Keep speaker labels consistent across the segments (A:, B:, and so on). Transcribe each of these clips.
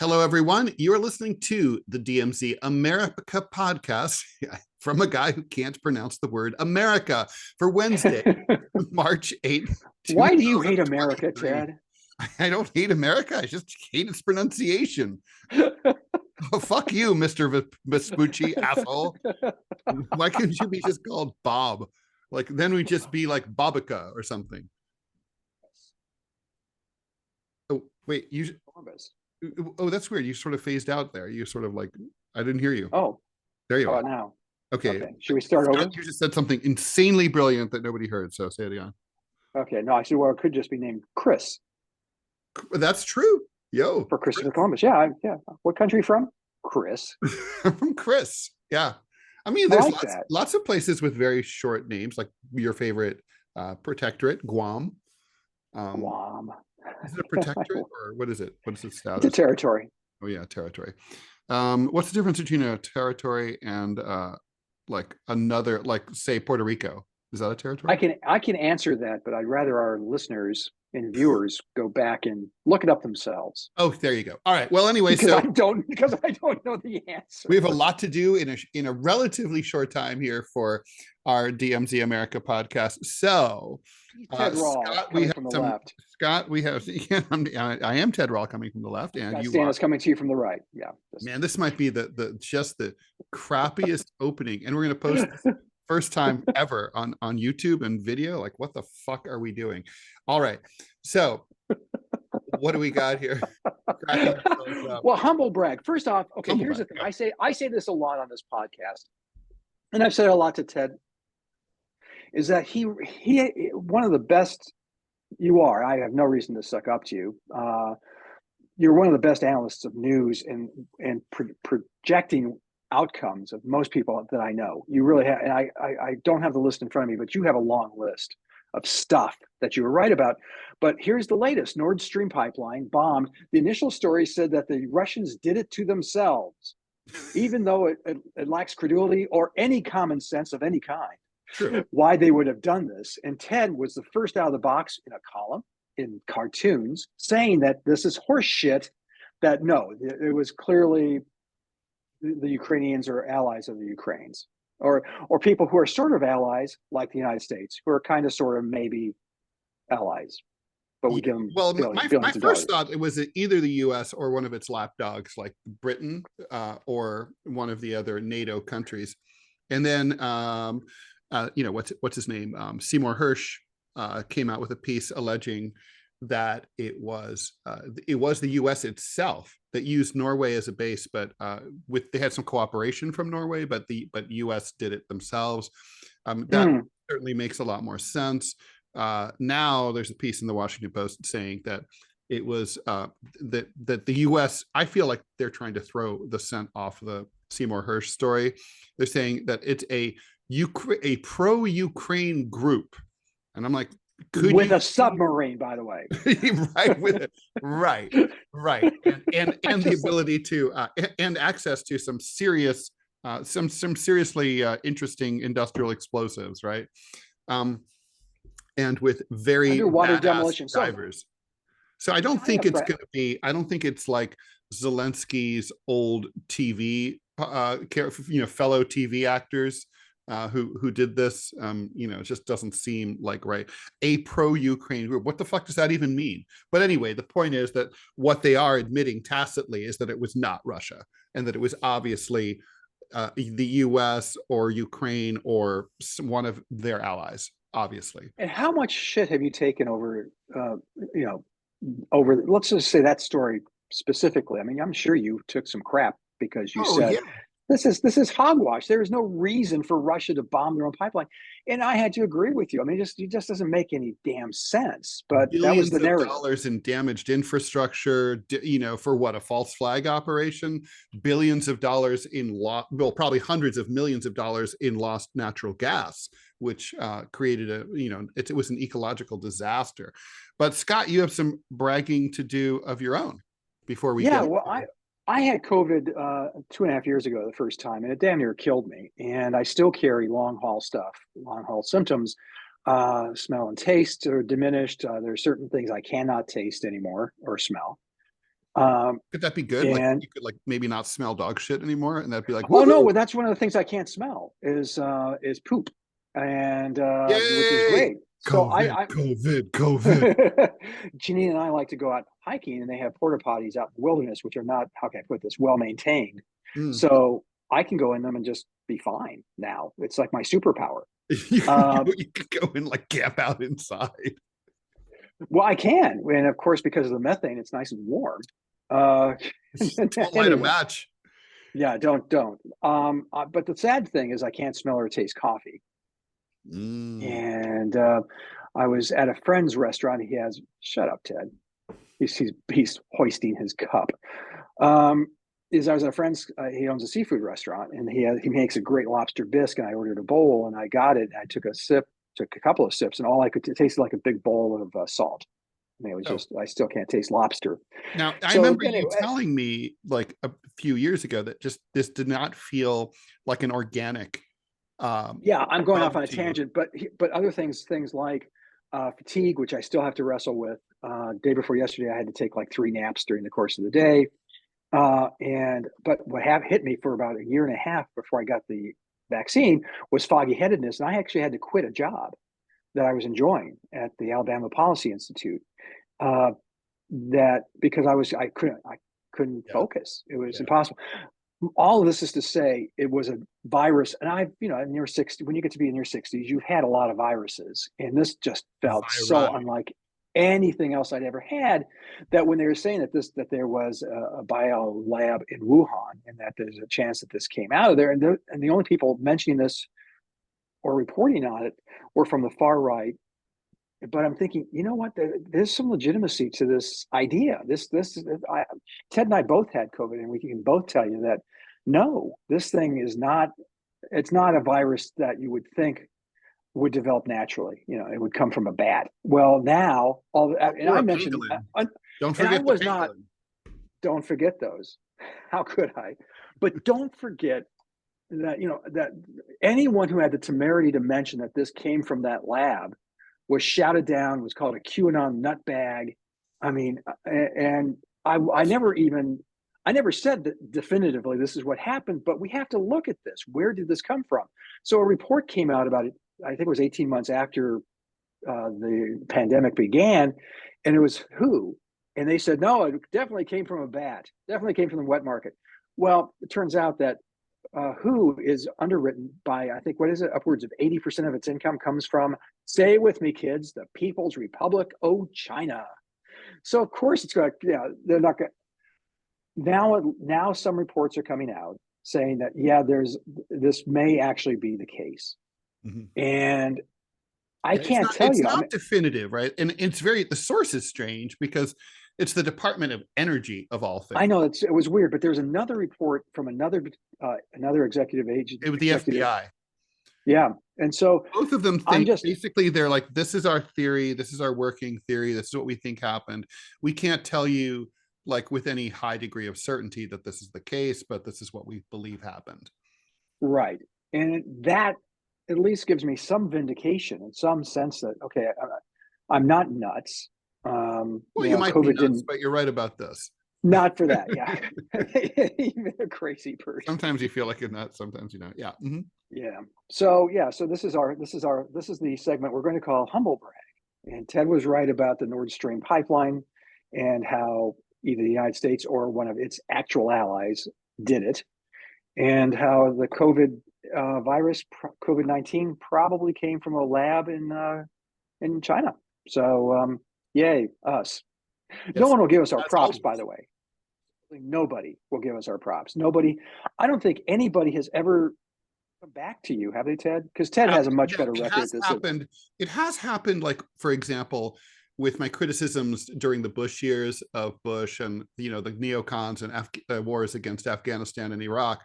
A: Hello, everyone. You're listening to the DMZ America podcast from a guy who can't pronounce the word America for Wednesday, March 8th.
B: Why do you hate America, Ted?
A: I don't hate America. I just hate its pronunciation. Oh, fuck you, Mr. Vespucci, asshole. Why couldn't you be just called Bob? Like, then we'd just be like Bobica or something. Oh, wait, you... Oh, that's weird. You sort of phased out there. You sort of like, I didn't hear you.
B: Oh,
A: there you are.
B: Now.
A: Okay.
B: Should we start over?
A: You just said something insanely brilliant that nobody heard. So say it again.
B: Okay. No, I see. Well, it could just be named Chris.
A: That's true. Yo.
B: For Christopher Columbus. Yeah. Yeah. What country from? Chris.
A: From Chris. Yeah. I mean, there's
B: like
A: lots of places with very short names, like your favorite protectorate, Guam.
B: Guam.
A: Is it a protectorate or what is it? What is its status?
B: It's a territory.
A: Oh yeah, territory. What's the difference between a territory and like another, like say Puerto Rico? Is that a territory?
B: I can answer that, but I'd rather our listeners and viewers go back and look it up themselves.
A: Oh, there you go. All right. Well, anyway,
B: because I don't know the answer.
A: We have a lot to do in a relatively short time here for our DMZ America podcast. So,
B: Ted Rall,
A: Scott, we have
B: from the left.
A: Scott, we have. Yeah, I am Ted Rall coming from the left, and
B: Scott
A: you
B: Stantis coming to you from the right. Yeah,
A: man, this might be the crappiest opening, and we're going to post this first time ever on YouTube and video. Like, what the fuck are we doing? All right, so what do we got here?
B: Well, humble brag. First off, okay, here's the thing. I say this a lot on this podcast, and I've said it a lot to Ted, is that he one of the best you are. I have no reason to suck up to you. You're one of the best analysts of news and projecting outcomes of most people that I know. You really have, and I don't have the list in front of me, but you have a long list of stuff that you were right about. But here's the latest. Nord Stream pipeline bombed. The initial story said that the Russians did it to themselves, even though it lacks credulity or any common sense of any kind.
A: True.
B: Why they would have done this. And Ted was the first out of the box in a column in cartoons saying that this is horse shit, that no, it was clearly the Ukrainians are allies of the Ukrainians. Or people who are sort of allies, like the United States, who are kind of sort of maybe allies, but we give them.
A: Well, my first thought, it was either the U.S. or one of its lapdogs, like Britain, or one of the other NATO countries. And then, what's his name? Seymour Hersh came out with a piece alleging that it was the U.S. itself that used Norway as a base, but they had some cooperation from Norway, but U.S. did it themselves. That certainly makes a lot more sense. Now there's a piece in the Washington Post saying that it was that the U.S. I feel like they're trying to throw the scent off the Seymour Hersh story. They're saying that it's a pro-Ukraine group, and I'm like,
B: with a submarine, by the way.
A: Right, with it, right, and the ability to and access to some serious, some seriously interesting industrial explosives, right? And with very
B: underwater demolition
A: divers. So I don't think it's going to be. I don't think it's like Zelensky's old TV, fellow TV actors. Who did this? It just doesn't seem like right. A pro-Ukraine group. What the fuck does that even mean? But anyway, the point is that what they are admitting tacitly is that it was not Russia, and that it was obviously the U.S. or Ukraine or one of their allies, obviously.
B: And how much shit have you taken over? Let's just say that story specifically. I mean, I'm sure you took some crap because you said. Yeah. This is hogwash. There is no reason for Russia to bomb their own pipeline, and I had to agree with you. I mean, it just doesn't make any damn sense. But that was the narrative.
A: Dollars in damaged infrastructure, for what, a false flag operation? Billions of dollars in probably hundreds of millions of dollars in lost natural gas, which created it was an ecological disaster. But Scott, you have some bragging to do of your own before we.
B: Yeah, well, I had COVID 2.5 years ago the first time, and it damn near killed me. And I still carry long haul symptoms. Smell and taste are diminished. There are certain things I cannot taste anymore or smell.
A: Could that be good? Like
B: And
A: you could like maybe not smell dog shit anymore, and that'd be like,
B: oh no,
A: woohoo!
B: well, that's one of the things I can't smell is poop, and which is
A: Yay!
B: great. So
A: COVID, COVID, COVID.
B: Janine and I like to go out hiking, and they have porta potties out in the wilderness, which are not, how can I put this, well maintained.
A: Mm.
B: So I can go in them and just be fine now. It's like my superpower.
A: you could go and like camp out inside.
B: Well, I can, and of course, because of the methane, it's nice and warm.
A: Don't light a match.
B: Yeah, don't. But the sad thing is, I can't smell or taste coffee. And I was at a friend's restaurant. He has, shut up, Ted. He's hoisting his cup. I was at a friend's. He owns a seafood restaurant, and he makes a great lobster bisque. And I ordered a bowl, and I got it. I took a sip, took a couple of sips, and all I could taste like a big bowl of salt. I mean, it was just, I still can't taste lobster.
A: Now, I remember you telling me like a few years ago that just this did not feel like an organic.
B: Yeah, I'm going off on a tangent, but other things like fatigue, which I still have to wrestle with. Day before yesterday, I had to take like 3 naps during the course of the day. But what hit me for about a year and a half before I got the vaccine was foggy headedness. And I actually had to quit a job that I was enjoying at the Alabama Policy Institute. That because I couldn't focus. It was impossible. All of this is to say it was a virus, and in your 60s, when you get to be in your 60s, you've had a lot of viruses, and this just felt so unlike anything else I'd ever had. That when they were saying that there was a bio lab in Wuhan, and that there's a chance that this came out of there, and the only people mentioning this or reporting on it were from the far right. But I'm thinking, you know what? There's some legitimacy to this idea. Ted and I both had COVID, and we can both tell you that no, this thing is not. It's not a virus that you would think would develop naturally. It would come from a bat. Well, now and I mentioned,
A: don't forget
B: the pangolin. Don't forget those. How could I? But don't forget that that anyone who had the temerity to mention that this came from that lab was shouted down, was called a QAnon nutbag. I mean, and I never said that definitively this is what happened, but we have to look at this. Where did this come from? So a report came out about it, I think it was 18 months after the pandemic began, and it was WHO. And they said, no, it definitely came from a bat, definitely came from the wet market. Well, it turns out that WHO is underwritten by, I think, what is it? Upwards of 80% of its income comes from, say it with me, kids, the People's Republic of China. So of course it's going to, they're not going to. Now some reports are coming out saying that, this may actually be the case. Mm-hmm. And I can't tell you.
A: It's not definitive, right? And the source is strange because it's the Department of Energy of all things.
B: I know it was weird, but there's another report from another executive agency.
A: It was the FBI.
B: Yeah, and so
A: both of them think basically they're like, this is our theory, this is our working theory, this is what we think happened. We can't tell you like with any high degree of certainty that this is the case, but this is what we believe happened.
B: Right, and that at least gives me some vindication in some sense that okay, I'm not nuts.
A: Well, you might be nuts, but you're right about this.
B: Not for that, yeah. Even a crazy person.
A: Sometimes you feel like you're nuts, sometimes you're not. Yeah. Mm-hmm.
B: Yeah. So this is the segment we're going to call Humble Brag. And Ted was right about the Nord Stream pipeline and how either the United States or one of its actual allies did it, and how the COVID virus, COVID-19, probably came from a lab in China. So yay, us. Yes. No one will give us our props, by the way. Nobody will give us our props. Nobody. I don't think anybody has ever come back to you, have they, Ted? Because Ted has a much better record at this.
A: It has happened, like, for example, with my criticisms during the Bush years of Bush and, the neocons and wars against Afghanistan and Iraq.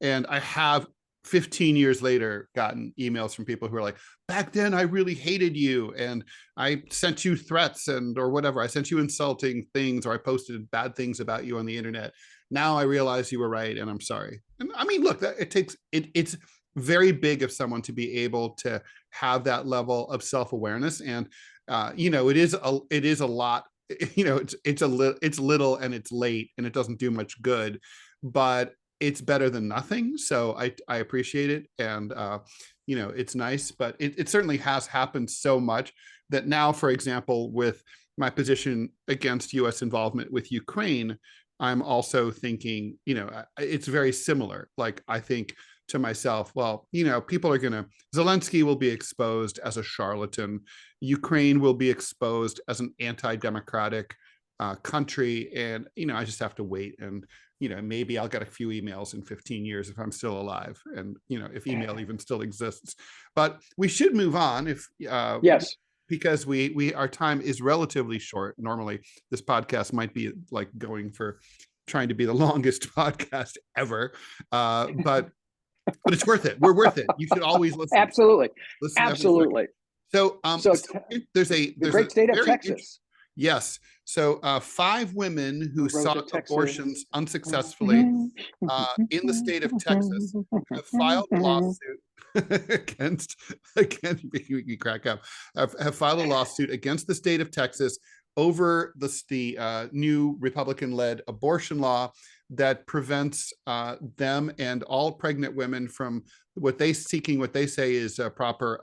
A: And I have 15 years later gotten emails from people who are like, back then I really hated you and I sent you threats or whatever. I sent you insulting things, or I posted bad things about you on the internet. Now I realize you were right and I'm sorry. And I mean, look, it's very big of someone to be able to have that level of self-awareness. And it is a lot it's little and it's late and it doesn't do much good, but it's better than nothing. So I appreciate it. And, it's nice, but it certainly has happened so much that now, for example, with my position against US involvement with Ukraine, I'm also thinking, it's very similar. Like, I think to myself, well, people are Zelensky will be exposed as a charlatan. Ukraine will be exposed as an anti-democratic country. And, I just have to wait. And, maybe I'll get a few emails in 15 years if I'm still alive, and, if email even still exists. But we should move on
B: yes,
A: because our time is relatively short. Normally this podcast might be like trying to be the longest podcast ever. But it's worth it. We're worth it. You should always listen.
B: Absolutely.
A: Listen.
B: Absolutely.
A: So, there's a
B: great state of Texas.
A: Yes. So 5 women who sought abortions unsuccessfully in the state of Texas have filed a lawsuit against you crack up, have filed a lawsuit against the state of Texas over the new Republican-led abortion law that prevents them and all pregnant women from what they say is proper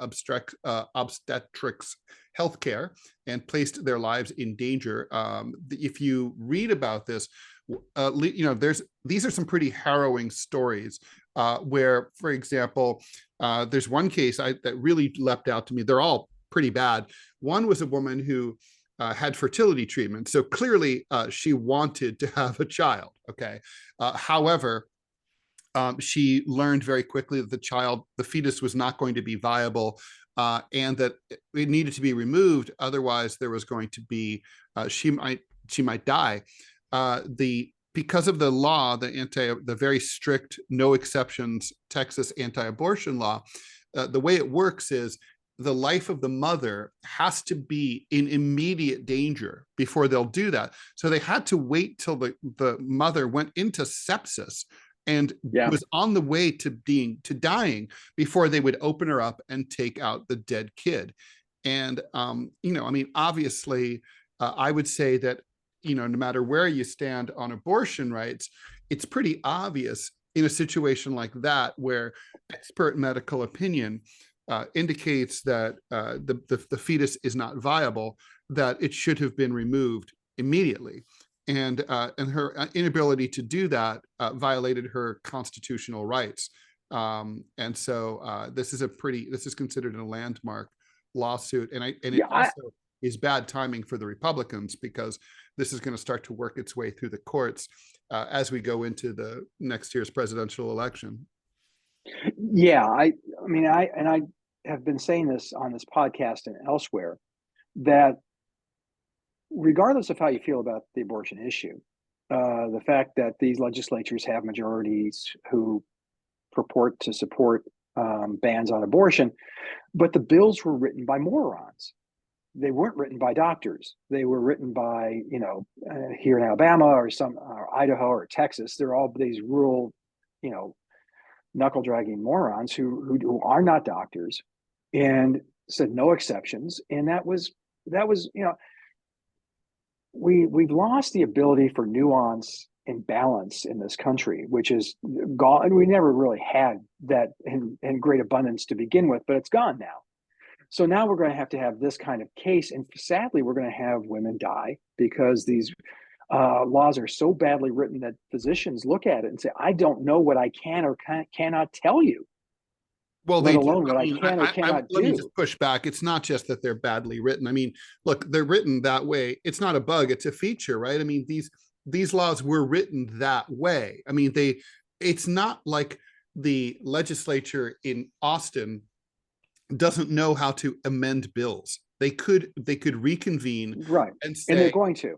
A: obstetrics health care, and placed their lives in danger. If you read about this, these are some pretty harrowing stories where, for example, there's one case that really leapt out to me. They're all pretty bad. One was a woman who had fertility treatment. So clearly she wanted to have a child. Okay. However, she learned very quickly that the fetus was not going to be viable, and that it needed to be removed. Otherwise, there was going to be she might die. Because of the law, the very strict, no exceptions Texas anti-abortion law, the way it works is the life of the mother has to be in immediate danger before they'll do that. So they had to wait till the mother went into sepsis and was on the way to dying before they would open her up and take out the dead kid. And, obviously, I would say that, no matter where you stand on abortion rights, it's pretty obvious in a situation like that, where expert medical opinion indicates that the fetus is not viable, that it should have been removed immediately. And her inability to do that violated her constitutional rights. And so this is considered a landmark lawsuit. And it also is bad timing for the Republicans, because this is going to start to work its way through the courts as we go into the next year's presidential election.
B: Yeah, I have been saying this on this podcast and elsewhere, that regardless of how you feel about the abortion issue, the fact that these legislatures have majorities who purport to support bans on abortion, but the bills were written by morons. They weren't written by doctors. They were written by, here in Alabama or Idaho or Texas. They're all these rural, knuckle dragging morons who are not doctors, and said no exceptions. And that was we've lost the ability for nuance and balance in this country, which is gone. And we never really had that in great abundance to begin with, but it's gone now. So now we're going to have this kind of case. And sadly, we're going to have women die because these laws are so badly written that physicians look at it and say, I don't know what I can or cannot tell you.
A: Well,
B: let alone what I can or cannot do.
A: Let me just push back. It's not just that they're badly written. I mean, look, they're written that way. It's not a bug, it's a feature, right? I mean, these laws were written that way. I mean, it's not like the legislature in Austin doesn't know how to amend bills. They could reconvene,
B: right,
A: and say,
B: and they're going to.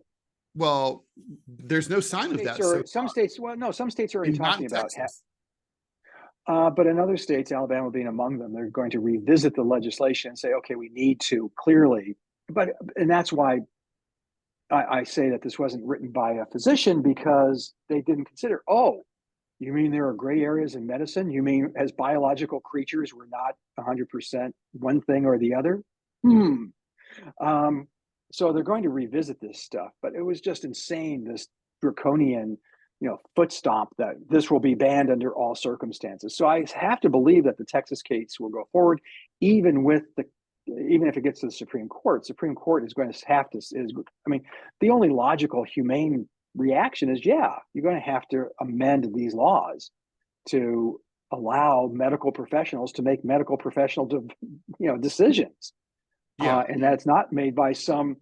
A: Well, there's no sign of that.
B: Some states are already talking about but in other states, Alabama being among them, they're going to revisit the legislation and say, okay, we need to clearly, and that's why I say that this wasn't written by a physician, because they didn't consider, you mean there are gray areas in medicine? You mean as biological creatures, we're not 100% one thing or the other? So they're going to revisit this stuff, but it was just insane, this draconian, foot stomp that this will be banned under all circumstances. So I have to believe that the Texas case will go forward, even if it gets to the Supreme Court. Supreme Court is going to have to, the only logical, humane reaction is, yeah, you're going to have to amend these laws to allow medical professionals to make medical professional, decisions.
A: Yeah.
B: And that's not made by some,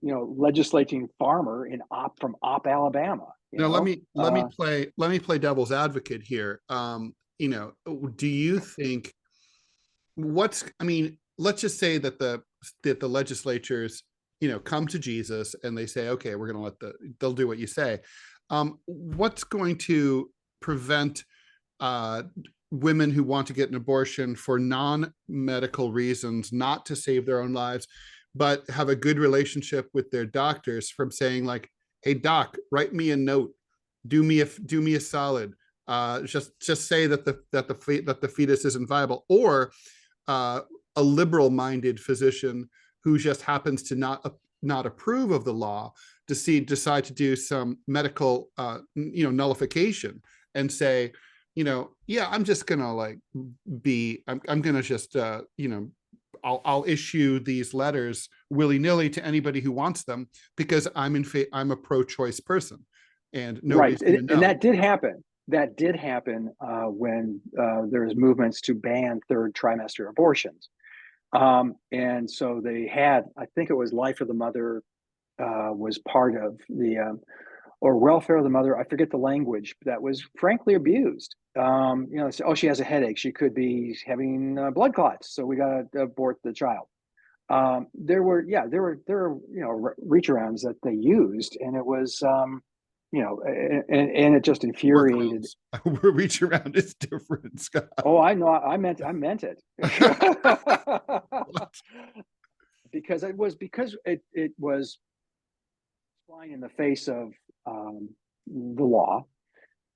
B: legislating farmer from Alabama.
A: Now let me play devil's advocate here. Do you think let's just say that the legislatures, come to Jesus and they say, okay, we're going to they'll do what you say. What's going to prevent women who want to get an abortion for non-medical reasons, not to save their own lives, but have a good relationship with their doctors, from saying like, hey doc, write me a note, do me a solid, just say that the fetus isn't viable, or a liberal-minded physician who just happens to not approve of the law decide to do some medical nullification and say, yeah, I'm just gonna I'm gonna just I'll issue these letters willy-nilly to anybody who wants them because I'm a pro-choice person, and nobody's
B: right.
A: gonna know.
B: And that did happen. When there's movements to ban third trimester abortions. And so they had, I think it was Life of the Mother was part of the, or Welfare of the Mother, I forget the language, that was frankly abused. Oh, she has a headache, she could be having blood clots, so we got to abort the child. There were reach arounds that they used, and it was and it just infuriated.
A: Reach around is different, Scott.
B: Oh, I know. I meant it. because it was flying in the face of the law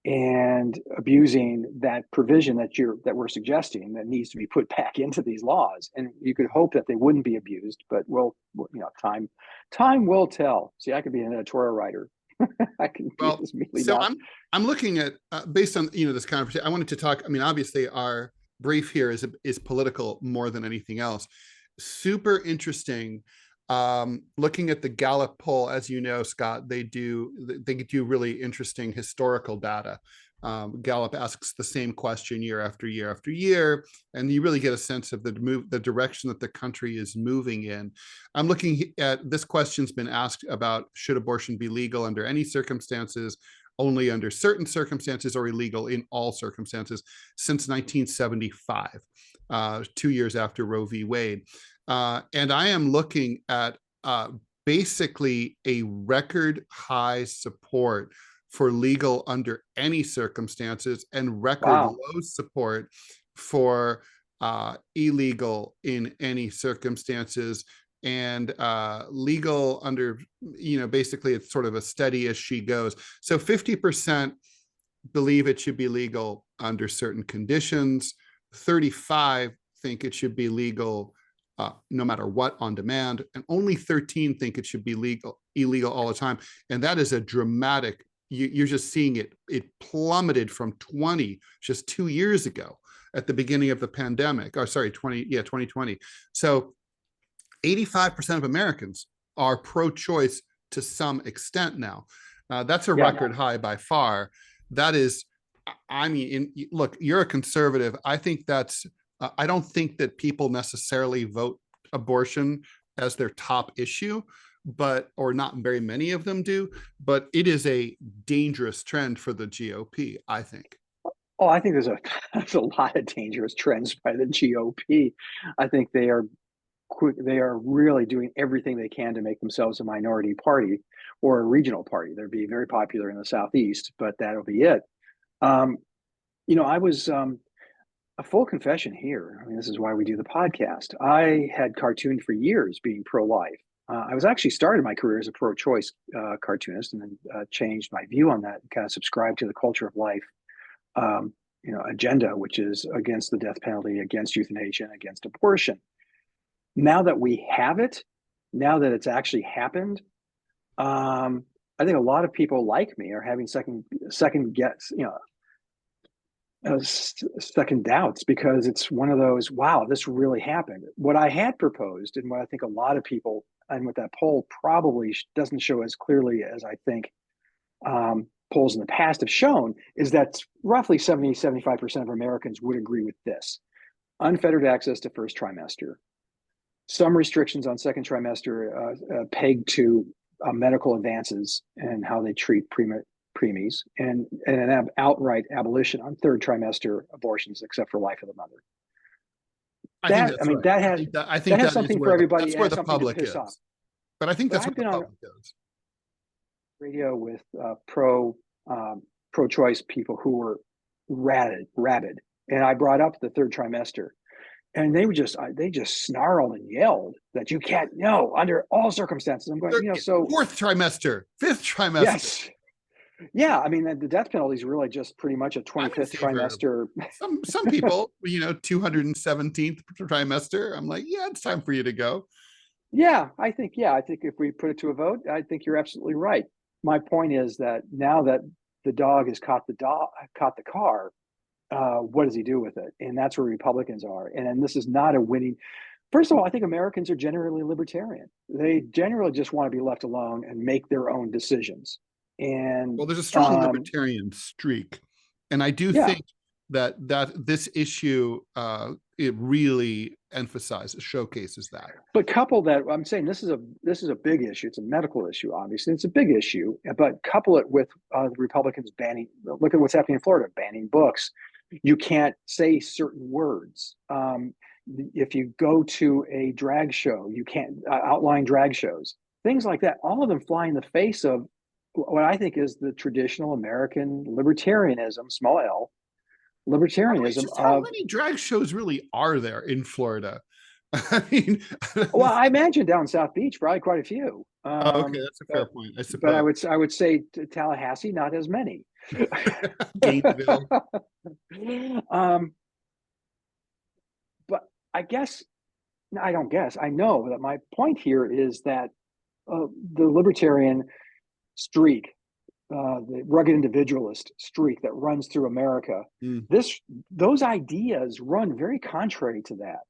B: and abusing that provision that we're suggesting that needs to be put back into these laws. And you could hope that they wouldn't be abused, but time will tell. See, I could be an editorial writer.
A: I'm looking at based on this conversation. I wanted to talk. Obviously, our brief here is political more than anything else. Super interesting. Looking at the Gallup poll, as you know, Scott, they do really interesting historical data. Gallup asks the same question year after year after year, and you really get a sense of the direction that the country is moving in. I'm looking at this question's been asked about, should abortion be legal under any circumstances, only under certain circumstances, or illegal in all circumstances, since 1975, 2 years after Roe v. Wade. And I am looking at basically a record high support for legal under any circumstances, and record low support for illegal in any circumstances, and legal under, basically it's sort of a steady as she goes. So 50% believe it should be legal under certain conditions, 35 think it should be legal no matter what, on demand, and only 13 think it should be illegal all the time. And that is a dramatic, you're just seeing it plummeted from 20 just 2 years ago at the beginning of the pandemic, 2020. So 85% of Americans are pro-choice to some extent now. That's a record high by far. That is, look, you're a conservative. I think that's, I don't think that people necessarily vote abortion as their top issue, or not very many of them do, but it is a dangerous trend for the GOP, I think.
B: Oh, I think there's a lot of dangerous trends by the GOP. I think they are really doing everything they can to make themselves a minority party or a regional party. They're being very popular in the Southeast, but that'll be it. I was a full confession here. This is why we do the podcast. I had cartooned for years being pro-life. I was actually started my career as a pro-choice cartoonist, and then changed my view on that and kind of subscribed to the culture of life agenda, which is against the death penalty, against euthanasia, against abortion. Now that we have it, now that it's actually happened, I think a lot of people like me are having second guess, second doubts, because it's one of those, wow, this really happened. What I had proposed, and what I think a lot of people, and what that poll probably doesn't show as clearly as I think polls in the past have shown, is that roughly 70-75% of Americans would agree with this: unfettered access to first trimester, some restrictions on second trimester pegged to medical advances and how they treat preemies, and an outright abolition on third trimester abortions, except for life of the mother.
A: I think that's right.
B: That has something for everybody.
A: That's where the public is. But I think that's where the public is.
B: Radio with pro-choice people who were rabid, and I brought up the third trimester, and they just snarled and yelled that you can't, no, under all circumstances. I'm going, so
A: fourth trimester, fifth trimester.
B: Yes. Yeah, I mean, the death penalty is really just pretty much a 25th trimester.
A: Some people, 217th trimester. I'm like, yeah, it's time for you to go.
B: Yeah, I think if we put it to a vote, I think you're absolutely right. My point is that now that the dog has caught the car, what does he do with it? And that's where Republicans are. And this is not a winning. First of all, I think Americans are generally libertarian. They generally just want to be left alone and make their own decisions. And
A: well, there's a strong libertarian streak, and I do think that this issue it really showcases that.
B: But couple that, I'm saying this is a big issue. It's a medical issue, obviously. It's a big issue, but couple it with the Republicans banning. Look at what's happening in Florida, banning books. You can't say certain words. If you go to a drag show, you can't outline drag shows. Things like that. All of them fly in the face of what I think is the traditional American libertarianism, small L, libertarianism.
A: How many drag shows really are there in Florida? I mean,
B: well, I imagine down South Beach, probably quite a few.
A: Okay, that's a fair point, I suppose.
B: But I would say Tallahassee, not as many.
A: Gainesville.
B: But I know that my point here is that the libertarian streak, the rugged individualist streak that runs through America, those ideas run very contrary to that.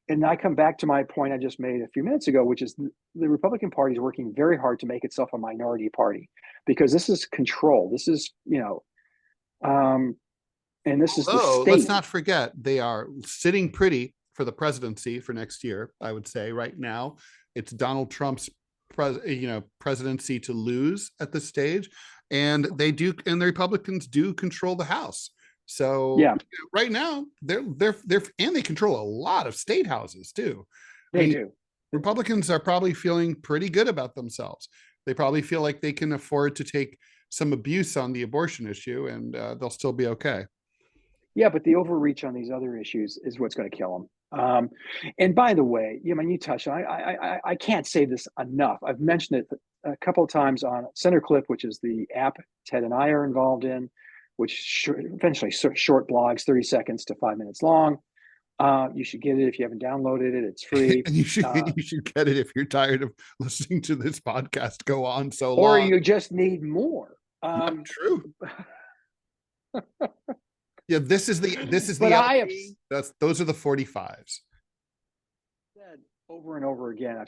B: And I come back to my point I just made a few minutes ago, which is the Republican Party is working very hard to make itself a minority party, because this is control. This is, and this is the state.
A: Let's not forget, they are sitting pretty for the presidency for next year. I would say right now it's Donald Trump's presidency to lose at this stage, and the Republicans do control the House. So right now they're and they control a lot of state houses too.
B: They do.
A: Republicans are probably feeling pretty good about themselves. They probably feel like they can afford to take some abuse on the abortion issue, and they'll still be okay.
B: Yeah, but the overreach on these other issues is what's going to kill them. And by the way, you touched on, I can't say this enough. I've mentioned it a couple of times on Center Clip, which is the app Ted and I are involved in, which eventually short blogs, 30 seconds to 5 minutes long. You should get it if you haven't downloaded it. It's free.
A: And you should get it if you're tired of listening to this podcast go on so long.
B: Or you just need more.
A: True. Yeah, this is the those are the 45s.
B: Said over and over again,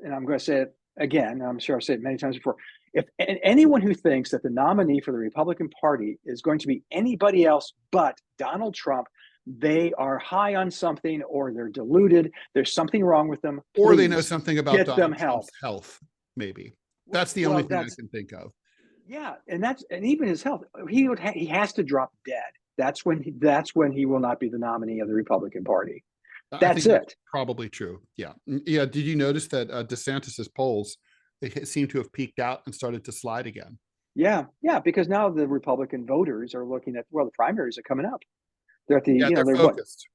B: and I'm going to say it again. I'm sure I've said it many times before. If anyone who thinks that the nominee for the Republican Party is going to be anybody else but Donald Trump, they are high on something, or they're deluded. There's something wrong with them.
A: Or they know something about
B: Donald Trump's
A: health. Maybe that's the only thing I can think of.
B: Yeah, and even his health. He has to drop dead. That's when he will not be the nominee of the Republican Party. That's
A: probably true. Yeah. Did you notice that DeSantis's polls, they seem to have peaked out and started to slide again?
B: Yeah, because now the Republican voters are looking at, the primaries are coming up. They're at they're
A: focused,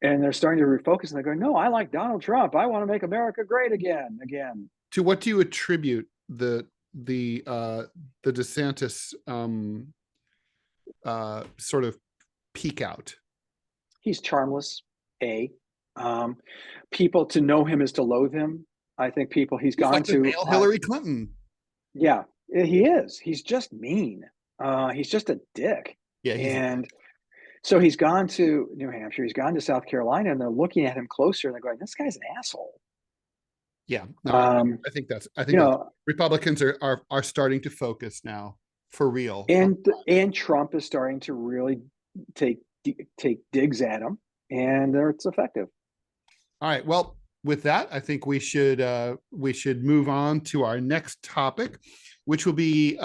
B: and they're starting to refocus. And they're going, no, I like Donald Trump. I want to make America great again.
A: To what do you attribute the DeSantis sort of peak out?
B: He's charmless. People to know him is to loathe him. I think he's
A: He's
B: gone
A: like the
B: to
A: male Hillary Clinton.
B: Yeah, he is. He's just mean. He's just a dick.
A: Yeah,
B: and so he's gone to New Hampshire. He's gone to South Carolina, and they're looking at him closer, and they're going, "This guy's an asshole."
A: Yeah, no, I think that's Republicans are starting to focus now for real,
B: and Trump is starting to really take digs at him, and it's effective.
A: All right, well, with that, I think we should move on to our next topic, which will be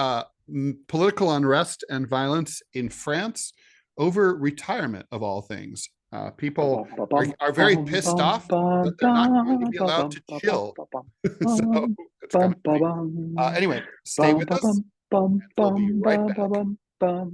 A: political unrest and violence in France over retirement of all things. People are very pissed off that they're not going to be allowed to chill. So it's kind of funny. Anyway, stay with us. And we'll be right back.